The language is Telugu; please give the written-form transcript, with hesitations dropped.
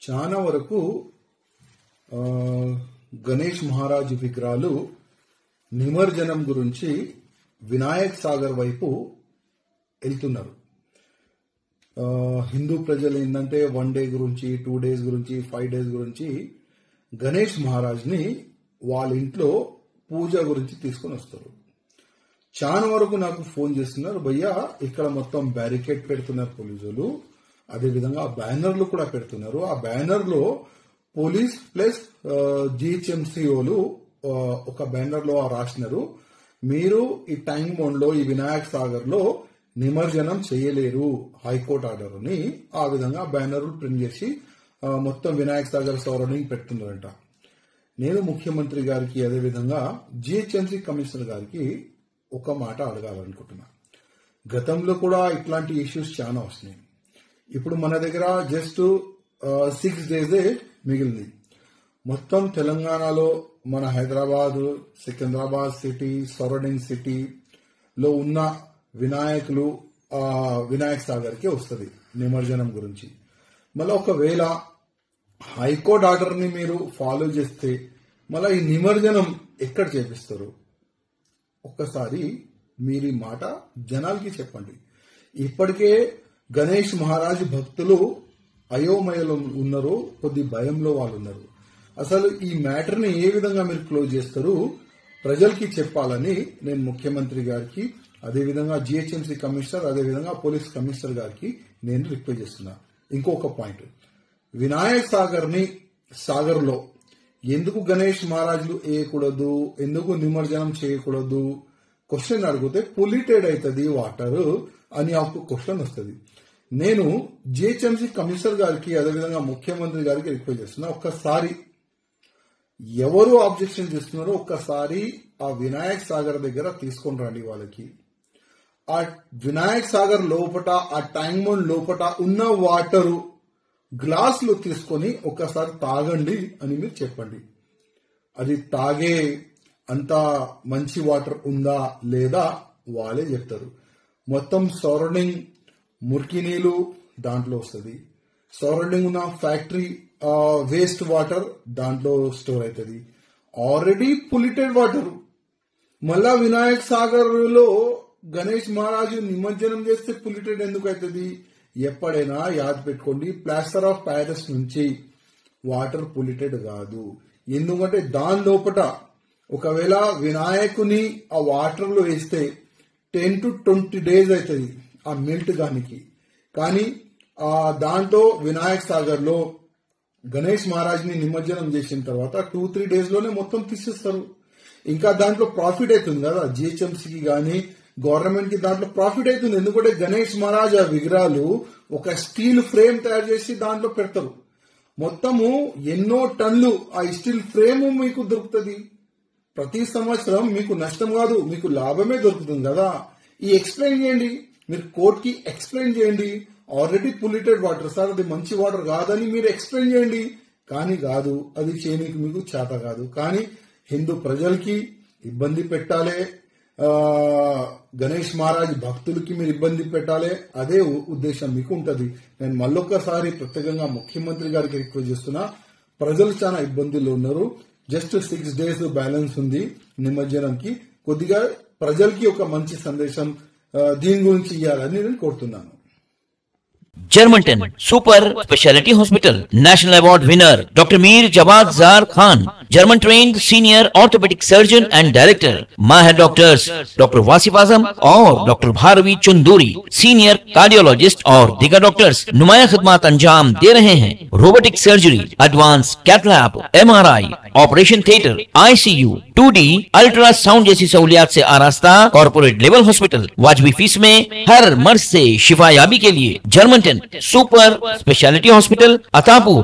చాలా వరకు గణేష్ మహారాజ్ విగ్రహాలు నిమజ్జనం గురించి వినాయక్ సాగర్ వైపు వెళ్తున్నారు. హిందూ ప్రజలు ఏంటంటే 1 డే గురించి 2 డేస్ గురించి 5 డేస్ గురించి గణేష్ మహారాజ్ ని వాళ్ళ ఇంట్లో పూజ గురించి తీసుకొని వస్తారు. చాలా వరకు నాకు ఫోన్ చేస్తున్నారు, భయ్యా ఇక్కడ మొత్తం బ్యారికేడ్ పెడుతున్నారు పోలీసులు, అదేవిధంగా బ్యానర్లు కూడా పెడుతున్నారు. ఆ బ్యానర్ లో పోలీస్ ప్లస్ జిహెచ్ఎంసీఓలు ఒక బ్యానర్ లో రాసినారు, మీరు ఈ టైం బౌండ్ లో ఈ వినాయక్ సాగర్ లో నిమజ్జనం చేయలేరు, హైకోర్టు ఆర్డర్ అని ఆ విధంగా బ్యానర్లు ప్రింట్ చేసి మొత్తం వినాయక్ సాగర్ సరౌండింగ్ పెడుతున్నారంట. నేను ముఖ్యమంత్రి గారికి అదేవిధంగా జిహెచ్ఎంసీ కమిషనర్ గారికి ఒక మాట అడగాలనుకుంటున్నా. గతంలో కూడా ఇట్లాంటి ఇష్యూస్ చాలా వస్తున్నాయి. ఇప్పుడు మన దగ్గర జస్ట్ 6 డేసే మిగిలింది. మొత్తం తెలంగాణలో మన హైదరాబాద్, సికింద్రాబాద్ సిటీ, సరౌండింగ్ సిటీలో ఉన్న వినాయకులు వినాయక్ సాగర్ కి వస్తుంది నిమజ్జనం గురించి. మళ్ళీ ఒకవేళ హైకోర్టు ఆర్డర్ ని మీరు ఫాలో చేస్తే మళ్ళీ ఈ నిమజ్జనం ఎక్కడ చేపిస్తారు? ఒక్కసారి మీరు ఈ మాట జనాలకి చెప్పండి. ఇప్పటికే గణేష్ మహారాజ్ భక్తులు అయోమయంలో ఉన్నారు, కొద్ది భయంలో వాళ్ళు ఉన్నారు. అసలు ఈ మ్యాటర్ ని ఏ విధంగా మీరు క్లోజ్ చేస్తారు ప్రజలకి చెప్పాలని నేను ముఖ్యమంత్రి గారికి, అదేవిధంగా జిహెచ్ఎంసీ కమిషనర్, అదేవిధంగా పోలీస్ కమిషనర్ గారికి నేను రిక్వెస్ట్ చేస్తున్నా. ఇంకొక పాయింట్, వినాయక్ సాగర్ లో ఎందుకు గణేష్ మహారాజులు వేయకూడదు, ఎందుకు నిమజ్జనం చేయకూడదు క్వశ్చన్ అడిగితే పొల్యూటెడ్ అవుతుంది వాటర్ అని ఒక క్వశ్చన్ వస్తుంది. నేను జిహెచ్ఎంసీ కమిషనర్ గారికి అదేవిధంగా ముఖ్యమంత్రి గారికి రిక్వెస్ట్ చేస్తున్నా, ఒక్కసారి ఎవరు ఆబ్జెక్షన్ చేస్తున్నారో ఒక్కసారి ఆ వినాయక్ సాగర్ దగ్గర తీసుకొని రండి. వాళ్ళకి ఆ వినాయక్ సాగర్ లోపట ఆ ట్యాంక్ బండ్ లోపట ఉన్న వాటరు గ్లాసులు తీసుకొని ఒక్కసారి తాగండి అని మీరు చెప్పండి. అది తాగే అంత మంచి వాటర్ ఉందా లేదా వాళ్ళే చెప్తారు. మొత్తం సరౌండింగ్ మురికి నీళ్లు దాంట్లో వస్తుంది, సరౌండింగ్ ఉన్న ఫ్యాక్టరీ వేస్ట్ వాటర్ దాంట్లో స్టోర్ అవుతుంది, ఆల్రెడీ పొల్యూటెడ్ వాటర్. మళ్ళా వినాయక్ సాగర్ లో గణేష్ మహారాజు నిమజ్జనం చేస్తే పొల్యూటెడ్ ఎందుకు అవుతుంది? ఎప్పుడైనా యాద్ పెట్టుకోండి, ప్లాస్టర్ ఆఫ్ ప్యారిస్ నుంచి వాటర్ పొల్యూటెడ్ కాదు. ఎందుకంటే దాని లోపల ఒకవేళ వినాయకుని ఆ వాటర్ లో వేస్తే 10 to 20 డేస్ అవుతుంది ఆ మెల్ట్ గానికి. కానీ దాంట్లో వినాయక్ సాగర్ లో గణేష్ మహారాజ్ ని నిమజ్జనం చేసిన తర్వాత 2-3 డేస్ లోనే మొత్తం తీసేస్తారు. ఇంకా దాంట్లో ప్రాఫిట్ అవుతుంది కదా జిహెచ్ఎంసీకి గానీ గవర్నమెంట్ కి, దాంట్లో ప్రాఫిట్ అవుతుంది. ఎందుకంటే గణేష్ మహారాజ్ ఆ విగ్రహాలు ఒక స్టీల్ ఫ్రేమ్ తయారు చేసి దాంట్లో పెడతారు. మొత్తము ఎన్నో టన్లు ఆ స్టీల్ ఫ్రేమ్ మీకు దొరుకుతుంది. ప్రతి సంవత్సరం మీకు నష్టం కాదు, మీకు లాభమే దొరుకుతుంది కదా. ఈ ఎక్స్ప్లెయిన్ చేయండి, మీరు కోర్టుకి ఎక్స్ప్లెయిన్ చేయండి. ఆల్రెడీ పొల్యూటెడ్ వాటర్ సార్, అది మంచి వాటర్ కాదని మీరు ఎక్స్ప్లెయిన్ చేయండి. కానీ కాదు, అది చేయడానికి మీకు చేత కాదు. కానీ హిందూ ప్రజలకి ఇబ్బంది పెట్టాలి, గణేష్ మహారాజ్ భక్తులకి మీరు ఇబ్బంది పెట్టాలి, అదే ఉద్దేశం మీకు ఉంటది. నేను మళ్ళొక్కసారి ప్రత్యేకంగా ముఖ్యమంత్రి గారికి రిక్వెస్ట్ చేస్తున్నా, ప్రజలు చాలా ఇబ్బందుల్లో ఉన్నారు. జస్ట్ 6 డేస్ బ్యాలెన్స్ ఉంది నిమజ్జనంకి. కొద్దిగా ప్రజలకి ఒక మంచి సందేశం దీని గురించి ఇవ్వాలని నేను కోరుతున్నాను. Germantown Super Speciality Hospital National Award winner Dr. Mir Jawad Zar Khan, German trained senior orthopedic surgeon and director. Mahir doctors Dr. Wasif Azam और Dr. Bharvi Chunduri, senior cardiologist और दिगर डॉक्टर्स नुमाया खिदमत अंजाम दे रहे हैं. Robotic surgery, advance cath lab, MRI, operation theatre, ICU, 2D ultrasound जैसी सहूलियात से आरास्ता कॉर्पोरेट लेवल हॉस्पिटल. वाजबी फीस में हर मर्ज से शिफायाबी के लिए Germanten super speciality hospital, Attapur.